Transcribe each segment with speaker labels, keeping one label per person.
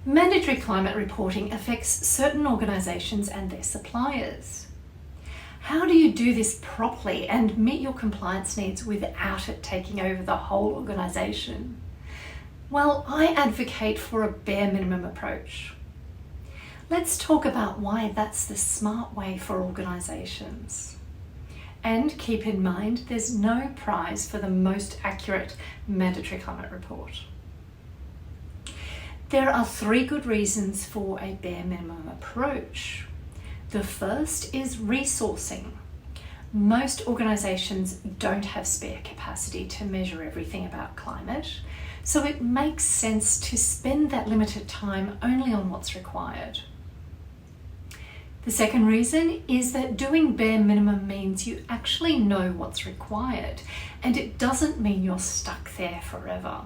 Speaker 1: Mandatory climate reporting affects certain organisations and their suppliers. How do you do this properly and meet your compliance needs without it taking over the whole organisation? Well, I advocate for a bare minimum approach. Let's talk about why that's the smart way for organisations. And keep in mind, there's no prize for the most accurate mandatory climate report. There are 3 good reasons for a bare minimum approach. The first is resourcing. Most organisations don't have spare capacity to measure everything about climate, so it makes sense to spend that limited time only on what's required. The second reason is that doing bare minimum means you actually know what's required, and it doesn't mean you're stuck there forever.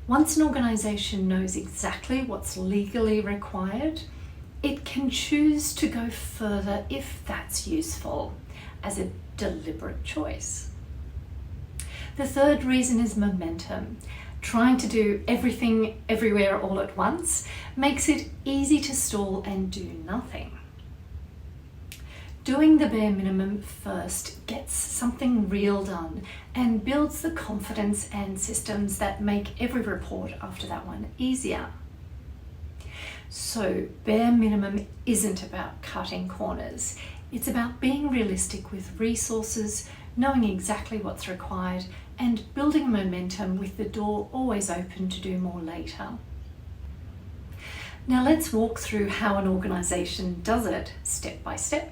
Speaker 1: Once an organisation knows exactly what's legally required, it can choose to go further if that's useful, as a deliberate choice. The third reason is momentum. Trying to do everything everywhere all at once makes it easy to stall and do nothing. Doing the bare minimum first gets something real done and builds the confidence and systems that make every report after that one easier. So bare minimum isn't about cutting corners. It's about being realistic with resources, knowing exactly what's required, and building momentum with the door always open to do more later. Now let's walk through how an organisation does it step by step.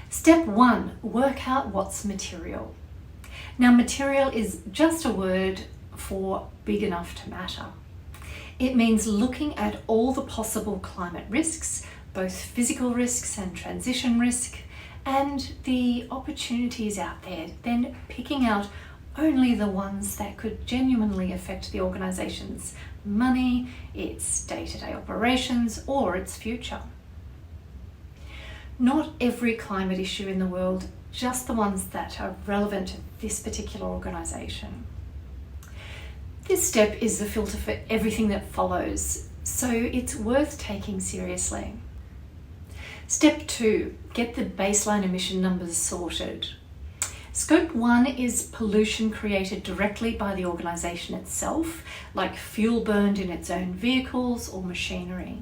Speaker 1: Step 1, work out what's material. Now material is just a word for big enough to matter. It means looking at all the possible climate risks, both physical risks and transition risk, and the opportunities out there, then picking out only the ones that could genuinely affect the organisation's money, its day-to-day operations, or its future. Not every climate issue in the world, just the ones that are relevant to this particular organisation. This step is the filter for everything that follows, so it's worth taking seriously. Step 2, get the baseline emission numbers sorted. Scope 1 is pollution created directly by the organisation itself, like fuel burned in its own vehicles or machinery.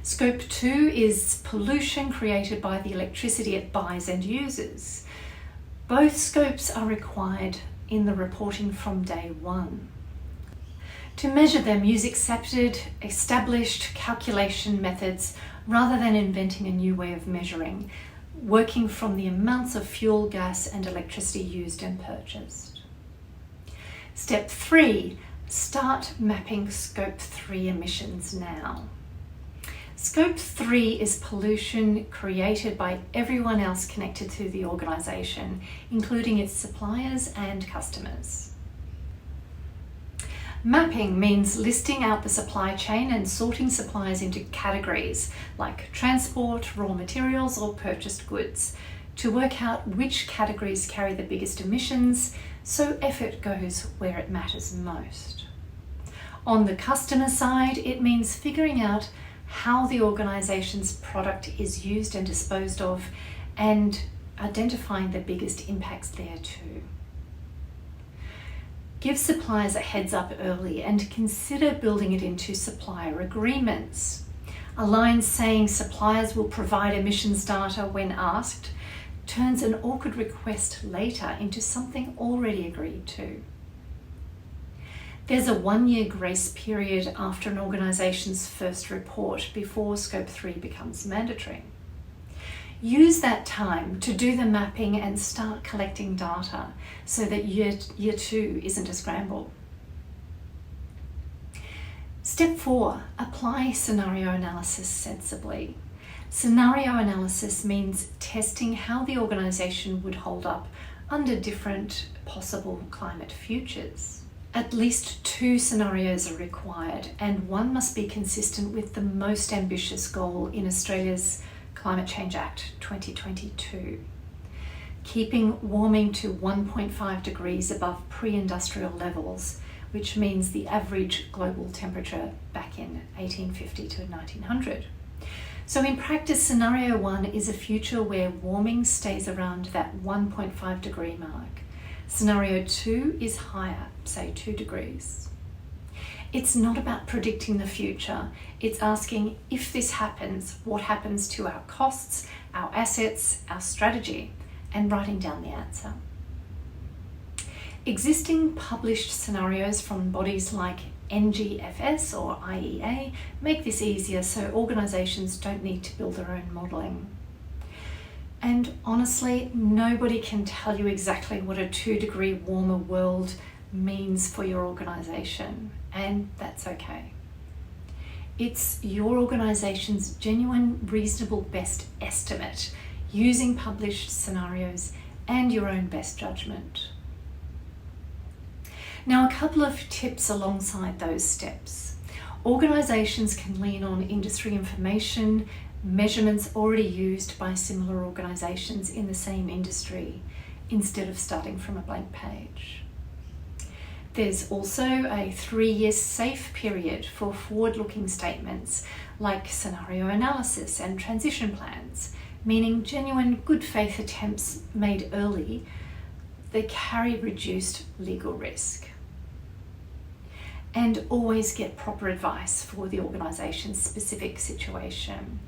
Speaker 1: Scope 2 is pollution created by the electricity it buys and uses. Both scopes are required in the reporting from day 1. To measure them, use accepted, established calculation methods rather than inventing a new way of measuring, working from the amounts of fuel, gas and electricity used and purchased. Step 3, start mapping Scope 3 emissions now. Scope 3 is pollution created by everyone else connected to the organisation, including its suppliers and customers. Mapping means listing out the supply chain and sorting suppliers into categories like transport, raw materials or purchased goods to work out which categories carry the biggest emissions, so effort goes where it matters most. On the customer side, it means figuring out how the organisation's product is used and disposed of and identifying the biggest impacts there too. Give suppliers a heads up early and consider building it into supplier agreements. A line saying suppliers will provide emissions data when asked turns an awkward request later into something already agreed to. There's a 1-year grace period after an organisation's first report before Scope 3 becomes mandatory. Use that time to do the mapping and start collecting data so that year 2 isn't a scramble. Step 4, apply scenario analysis sensibly. Scenario analysis means testing how the organisation would hold up under different possible climate futures. At least 2 scenarios are required, and one must be consistent with the most ambitious goal in Australia's Climate Change Act 2022, keeping warming to 1.5 degrees above pre-industrial levels which means the average global temperature back in 1850 to 1900. So in practice, scenario 1 is a future where warming stays around that 1.5 degree mark. Scenario 2 is higher, say 2 degrees. It's not about predicting the future. It's asking, if this happens, what happens to our costs, our assets, our strategy, and writing down the answer. Existing published scenarios from bodies like NGFS or IEA make this easier, so organisations don't need to build their own modelling. And honestly, nobody can tell you exactly what a 2 degree warmer world means for your organisation, and that's okay. It's your organisation's genuine, reasonable best estimate using published scenarios and your own best judgment. Now, a couple of tips alongside those steps. Organisations can lean on industry information, measurements already used by similar organisations in the same industry, instead of starting from a blank page. There's also a 3-year safe period for forward-looking statements like scenario analysis and transition plans, meaning genuine good faith attempts made early that carry reduced legal risk. And always get proper advice for the organisation's specific situation.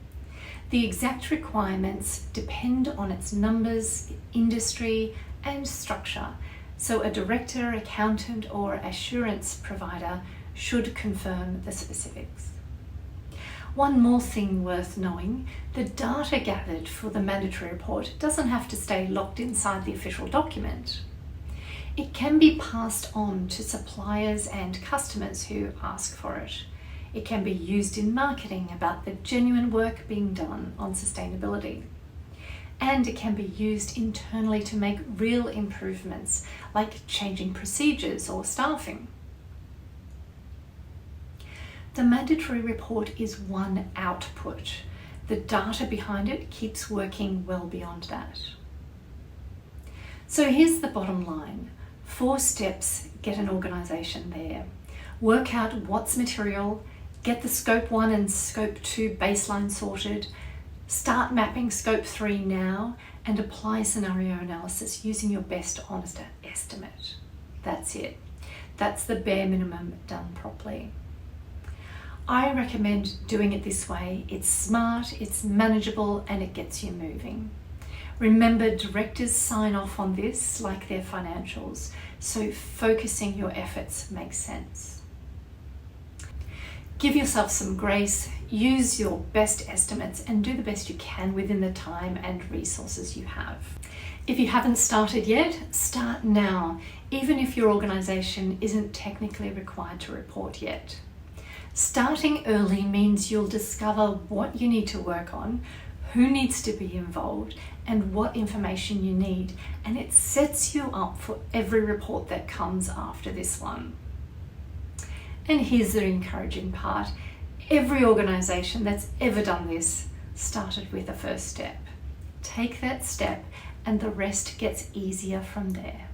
Speaker 1: The exact requirements depend on its numbers, industry, and structure, so a director, accountant, or assurance provider should confirm the specifics. One more thing worth knowing, the data gathered for the mandatory report doesn't have to stay locked inside the official document. It can be passed on to suppliers and customers who ask for it. It can be used in marketing about the genuine work being done on sustainability. And it can be used internally to make real improvements, like changing procedures or staffing. The mandatory report is one output. The data behind it keeps working well beyond that. So here's the bottom line. 4 steps get an organisation there. Work out what's material, get the scope 1 and scope 2 baseline sorted, start mapping scope 3 now, and apply scenario analysis using your best honest estimate. That's it. That's the bare minimum done properly. I recommend doing it this way. It's smart, it's manageable, and it gets you moving. Remember, directors sign off on this like their financials, so focusing your efforts makes sense. Give yourself some grace, use your best estimates, and do the best you can within the time and resources you have. If you haven't started yet, start now, even if your organisation isn't technically required to report yet. Starting early means you'll discover what you need to work on, who needs to be involved, and what information you need, and it sets you up for every report that comes after this one. And here's the encouraging part. Every organisation that's ever done this started with a first step. Take that step and the rest gets easier from there.